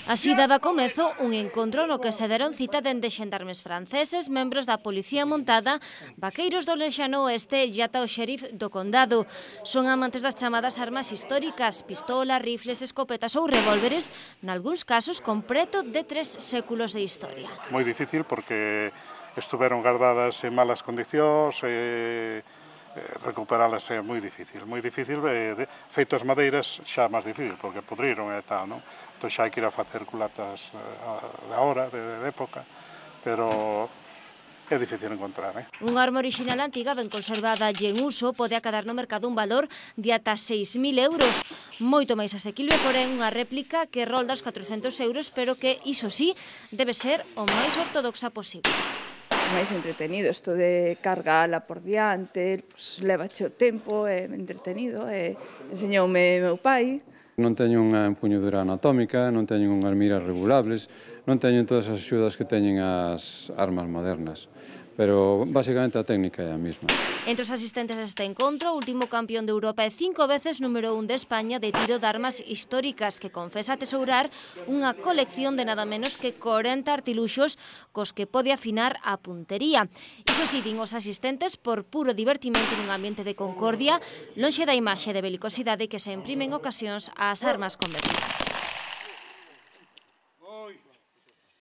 Así daba comezo un encontro no que se deron cita dende xendarmes franceses, membros da Policía Montada, vaqueiros do Lexano Oeste e ata o xerif do condado. Son amantes das chamadas armas históricas, pistolas, rifles, escopetas ou revólveres, nalgúns casos con preto de 3 séculos de historia. Moi difícil porque estuveron guardadas en malas condicións, recuperalas é moi difícil, feito as madeiras xa máis difícil, porque podriron e tal, non? Entón xa hai que ir a facer culatas de ahora, de época, pero é difícil encontrar, Unha arma orixinal antiga ben conservada e en uso pode acadar no mercado un valor de ata 6.000 euros, moito máis asequible, porén unha réplica que rolda os 400 euros, pero que, iso sí, debe ser o máis ortodoxa posible. Máis entretenido, isto de cargala por diante, levache o tempo, é entretenido, enseñoume meu pai. Non teño unha empuñadura anatómica, non teño unhas miras regulables, non teño todas as axudas que teñen as armas modernas, pero basicamente a técnica é a mesma. Entre os asistentes a este encontro, o último campeón de Europa e 5 veces número 1 de España de tiro de armas históricas, que confesa tesourar unha colección de nada menos que 40 artiluxos cos que pode afinar a puntería. Iso si, din os asistentes, por puro divertimento nun ambiente de concordia, lonxe da imaxe de belicosidade que se imprime en ocasións ás armas convencionais.